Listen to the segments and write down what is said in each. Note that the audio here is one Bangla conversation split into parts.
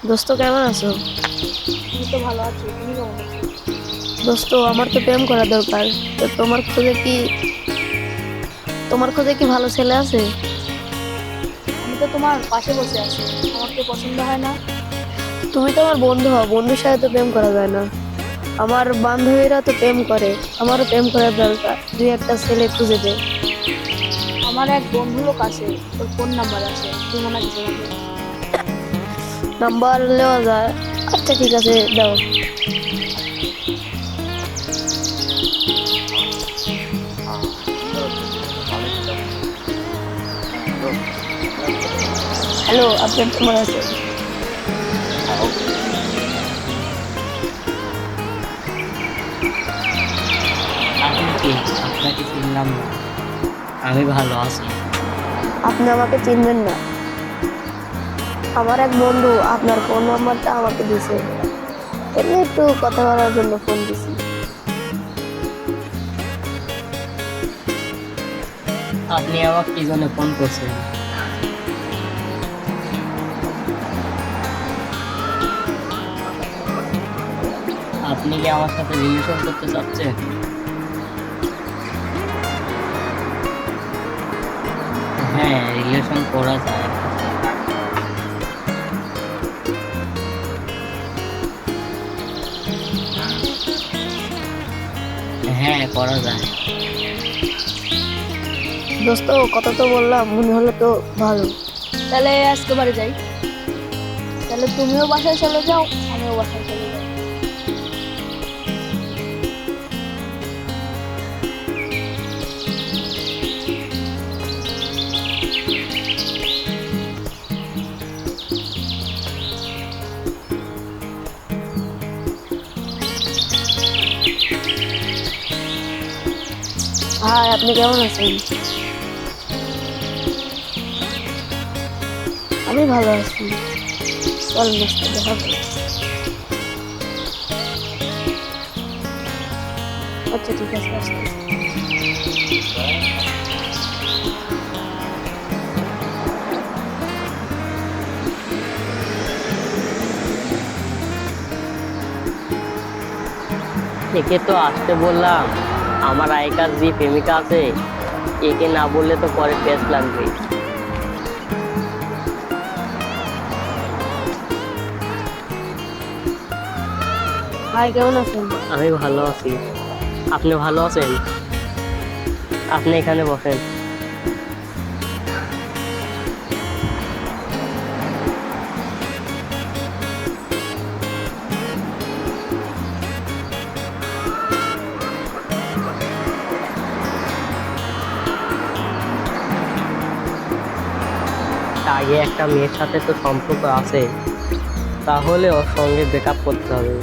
দোস্ত কেমন আছো? আমি তো ভালো আছি, তুমি কেমন আছো? দোস্ত আমার তো প্রেম করা দরকার। তো তোমার খোঁজে কি ভালো ছেলে আছে? আমি তো তোমার পাশে বসে আছি, আমাকে পছন্দ হয় না? তুমি তো আমার বন্ধু হও, বন্ধুর সাথে তো প্রেম করা যায় না? আমার বান্ধবীরা তো প্রেম করে, আমারও প্রেম করার দরকার, দুই একটা ছেলে খুঁজে দে। আমার এক বন্ধু লোক আছে, ওর ফোন নাম্বার আছে, দিব নাকি তোমাকে? নাম্বার নেওয়া যায়? আচ্ছা ঠিক আছে, দাও। হ্যালো, আপনি কেমন আছেন? আপনি কে? আপনাকে চিনলাম না। আমি ভালো আছি। আপনি আমাকে চিনবেন না? আমার এক বন্ধু আপনার ফোন নাম্বারটা আমাকে দিয়েছে, এমনি একটু কথা বলার জন্য ফোন দিছি। আপনি আমাকে কি জন্য ফোন করছেন? আপনি কি আমার সাথে রিলেশন করতে চাচ্ছেন? হ্যাঁ, রিলেশন করা যায়। হ্যাঁ, করা যায়। দোস্ত, কথা তো বললাম, মনে হলো তো ভালো। তাহলে আজকে বাড়ি যাই। তাহলে তুমিও বাসায় চলে যাও, আমিও বাসায় চলে যাই। হাই, আপনি কেমন আছেন? আমি ভালো আছি। চল দোস্ত, দেখা করি। আচ্ছা ঠিক আছে, আসতেছি। একে তো আসতে বললাম। আমার আগেকার যে প্রেমিকা আছে, একে না বললে তো পরে পেস লাগবে। হাই, কেমন আছেন? আমি ভালো আছি। আপনি ভালো আছেন? আপনি এখানে বসেন। আগে একটা মেয়ের সাথে তো সম্পর্ক আছে, তাহলে ওর সঙ্গে ব্রেকআপ করতে হবে।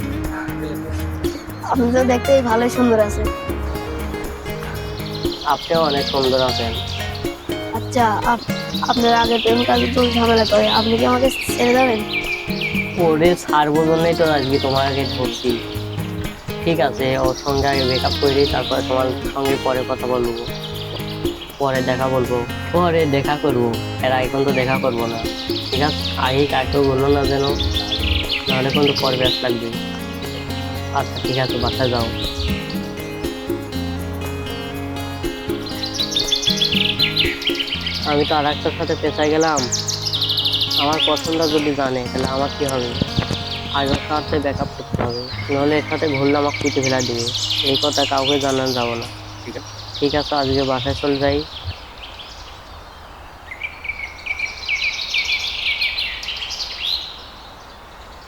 আপনি তো দেখতে ভালোই সুন্দর আছেন। আপনিও অনেক সুন্দর আছেন। আচ্ছা, আপনার আগে প্রেমিকা যদি ঝামেলা করে, আপনি কি আমাকে ছেড়ে দেবেন? ওরে ছাড়বো জন্যই তো আজকে তোমাকে ধরছি। ঠিক আছে, ওর সঙ্গে আগে ব্রেকআপ করে তারপরে তোমার সঙ্গে পরে কথা বলবো। পরে দেখা বলবো, পরে দেখা করবো। এর আগে কিন্তু দেখা করবো না। ঠিক আছে, আগে কাকেও বললো না যেন, নাহলে কিন্তু পরে ব্যাস লাগবে। আচ্ছা ঠিক আছে, বাসায় যাও। আমি তো আর একটার সাথে পেঁচাই গেলাম। আমার পছন্দ যদি জানে তাহলে আমার কি হবে? আগের সাথে ব্যাকআপ করতে হবে, নাহলে এর সাথে ভুললে আমাকে পিঠে ফেলা দিবে। এই কথা কাউকে জানানো যাবো না। ঠিক আছে, আজকে বাসায় চলে যাই।